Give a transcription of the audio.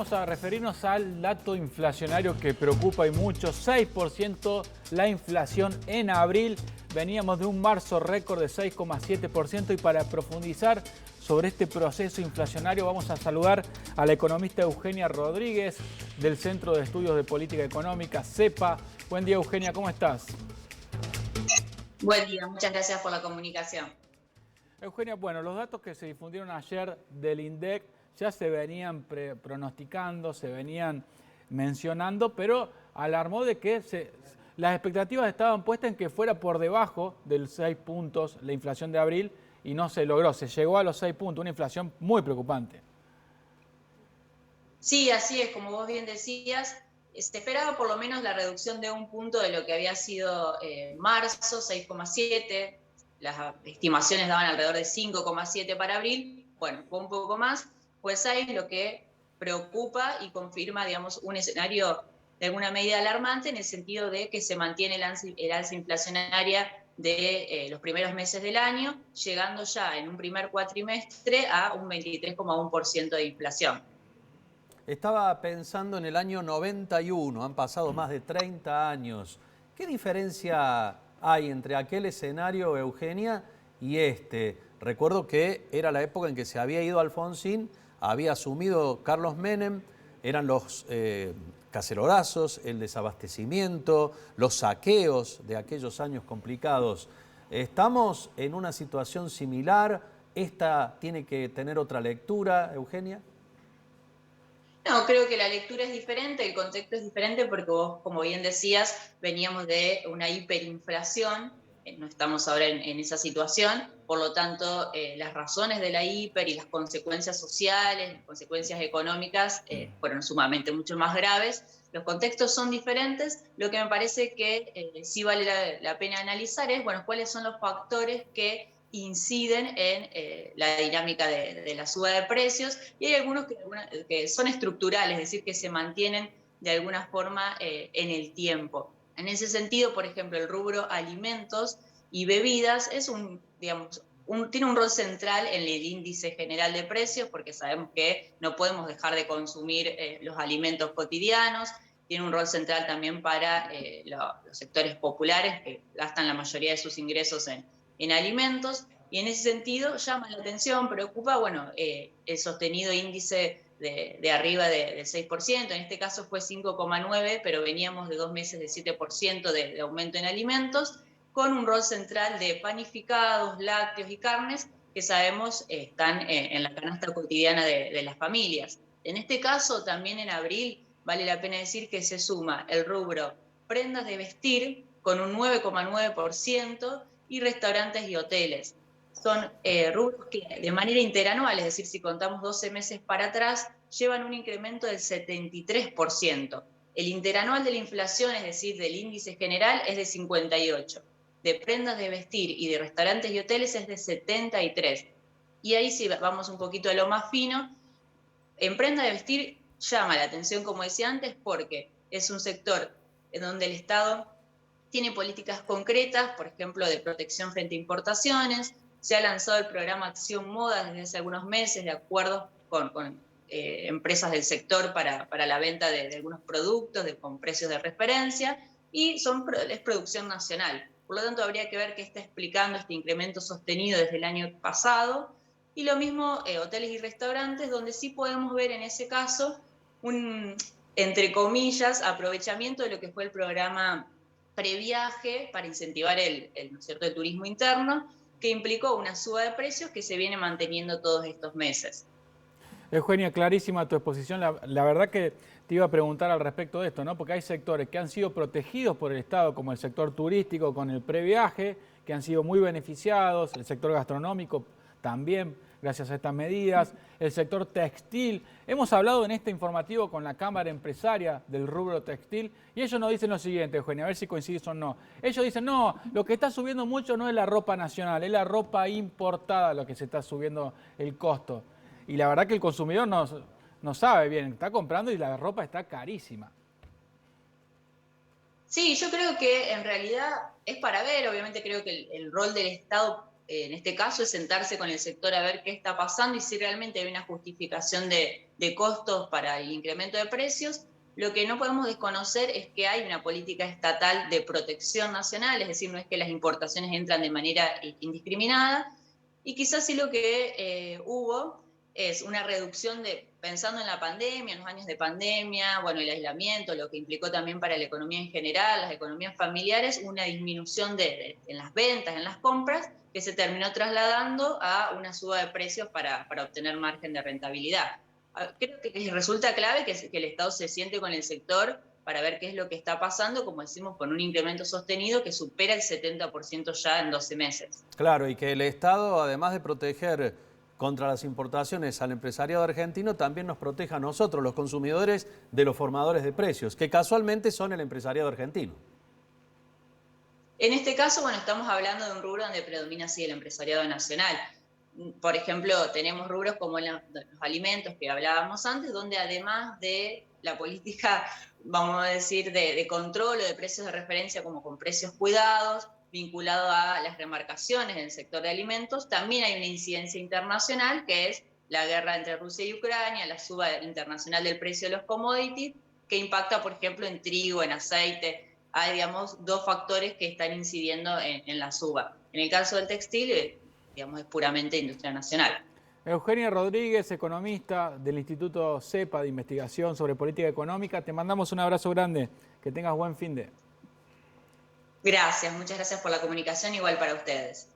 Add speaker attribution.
Speaker 1: vamos a referirnos al dato inflacionario que preocupa y mucho. 6% la inflación en abril. Veníamos de un marzo récord de 6,7% y para profundizar sobre este proceso inflacionario vamos a saludar a la economista Eugenia Rodríguez del Centro de Estudios de Política Económica, CEPA. Buen día, Eugenia, ¿cómo estás?
Speaker 2: Buen día, muchas gracias por la comunicación.
Speaker 1: Eugenia, bueno, los datos que se difundieron ayer del INDEC ya se venían pronosticando, se venían mencionando, pero alarmó de que las expectativas estaban puestas en que fuera por debajo de 6 puntos la inflación de abril y no se logró, se llegó a los 6 puntos, una inflación muy preocupante.
Speaker 2: Sí, así es, como vos bien decías, se esperaba por lo menos la reducción de un punto de lo que había sido marzo, 6,7, las estimaciones daban alrededor de 5,7 para abril, bueno, fue un poco más, pues 6, lo que preocupa y confirma, digamos, un escenario de alguna medida alarmante en el sentido de que se mantiene el alza inflacionaria de los primeros meses del año, llegando ya en un primer cuatrimestre a un 23,1% de inflación.
Speaker 3: Estaba pensando en el año 91, han pasado más de 30 años. ¿Qué diferencia hay entre aquel escenario, Eugenia, y este? Recuerdo que era la época en que se había ido Alfonsín, había asumido Carlos Menem, eran los cacerolazos, el desabastecimiento, los saqueos de aquellos años complicados. ¿Estamos en una situación similar? ¿Esta tiene que tener otra lectura, Eugenia?
Speaker 2: No, creo que la lectura es diferente, el contexto es diferente porque vos, como bien decías, veníamos de una hiperinflación, no estamos ahora en esa situación, por lo tanto, las razones de la hiper y las consecuencias sociales, las consecuencias económicas fueron sumamente mucho más graves. Los contextos son diferentes, lo que me parece que sí vale la pena analizar es, bueno, cuáles son los factores que inciden en la dinámica de la suba de precios, y hay algunos que son estructurales, es decir, que se mantienen de alguna forma en el tiempo. En ese sentido, por ejemplo, el rubro alimentos y bebidas es tiene un rol central en el índice general de precios, porque sabemos que no podemos dejar de consumir los alimentos cotidianos. Tiene un rol central también para los sectores populares que gastan la mayoría de sus ingresos en alimentos, y en ese sentido llama la atención, preocupa, bueno, el sostenido índice de arriba del 6%, en este caso fue 5,9%, pero veníamos de 2 meses de 7% de aumento en alimentos, con un rol central de panificados, lácteos y carnes, que sabemos están en la canasta cotidiana de las familias. En este caso, también en abril, vale la pena decir que se suma el rubro prendas de vestir con un 9,9%, y restaurantes y hoteles. Son rubros que de manera interanual, es decir, si contamos 12 meses para atrás, llevan un incremento del 73%. El interanual de la inflación, es decir, del índice general, es de 58%. De prendas de vestir y de restaurantes y hoteles es de 73%. Y ahí sí vamos un poquito a lo más fino. En prenda de vestir llama la atención, como decía antes, porque es un sector en donde el Estado tiene políticas concretas, por ejemplo, de protección frente a importaciones. Se ha lanzado el programa Acción Moda desde hace algunos meses, de acuerdo con empresas del sector para la venta de algunos productos con precios de referencia, y es producción nacional. Por lo tanto, habría que ver qué está explicando este incremento sostenido desde el año pasado. Y lo mismo hoteles y restaurantes, donde sí podemos ver en ese caso un, entre comillas, aprovechamiento de lo que fue el programa previaje para incentivar ¿no es cierto?, el turismo interno, que implicó una suba de precios que se viene manteniendo todos estos meses.
Speaker 1: Eugenia, clarísima tu exposición. La verdad que te iba a preguntar al respecto de esto, ¿no? Porque hay sectores que han sido protegidos por el Estado, como el sector turístico con el previaje, que han sido muy beneficiados, el sector gastronómico también, gracias a estas medidas, el sector textil. Hemos hablado en este informativo con la Cámara Empresaria del rubro textil y ellos nos dicen lo siguiente, Eugenia, a ver si coincidís o no. Ellos dicen, no, lo que está subiendo mucho no es la ropa nacional, es la ropa importada lo que se está subiendo el costo. Y la verdad que el consumidor no sabe bien, está comprando y la ropa está carísima.
Speaker 2: Sí, yo creo que en realidad es para ver, obviamente creo que el rol del Estado en este caso, es sentarse con el sector a ver qué está pasando y si realmente hay una justificación de costos para el incremento de precios. Lo que no podemos desconocer es que hay una política estatal de protección nacional, es decir, no es que las importaciones entran de manera indiscriminada, y quizás sí lo que hubo es una reducción pensando en la pandemia, en los años de pandemia, bueno, el aislamiento, lo que implicó también para la economía en general, las economías familiares, una disminución en las ventas, en las compras, que se terminó trasladando a una suba de precios para obtener margen de rentabilidad. Creo que resulta clave que el Estado se siente con el sector para ver qué es lo que está pasando, como decimos, con un incremento sostenido que supera el 70% ya en 12 meses.
Speaker 3: Claro, y que el Estado, además de proteger contra las importaciones al empresariado argentino, también nos proteja a nosotros, los consumidores, de los formadores de precios, que casualmente son el empresariado argentino.
Speaker 2: En este caso, bueno, estamos hablando de un rubro donde predomina así el empresariado nacional. Por ejemplo, tenemos rubros como los alimentos que hablábamos antes, donde además de la política, vamos a decir, de control o de precios de referencia, como con precios cuidados, vinculado a las remarcaciones en el sector de alimentos, también hay una incidencia internacional, que es la guerra entre Rusia y Ucrania, la suba internacional del precio de los commodities, que impacta, por ejemplo, en trigo, en aceite. Hay, digamos, dos factores que están incidiendo en la suba. En el caso del textil, digamos, es puramente industria nacional.
Speaker 1: Eugenia Rodríguez, economista del Instituto CEPA de Investigación sobre Política Económica, te mandamos un abrazo grande, que tengas buen fin de.
Speaker 2: Gracias, muchas gracias por la comunicación, igual para ustedes.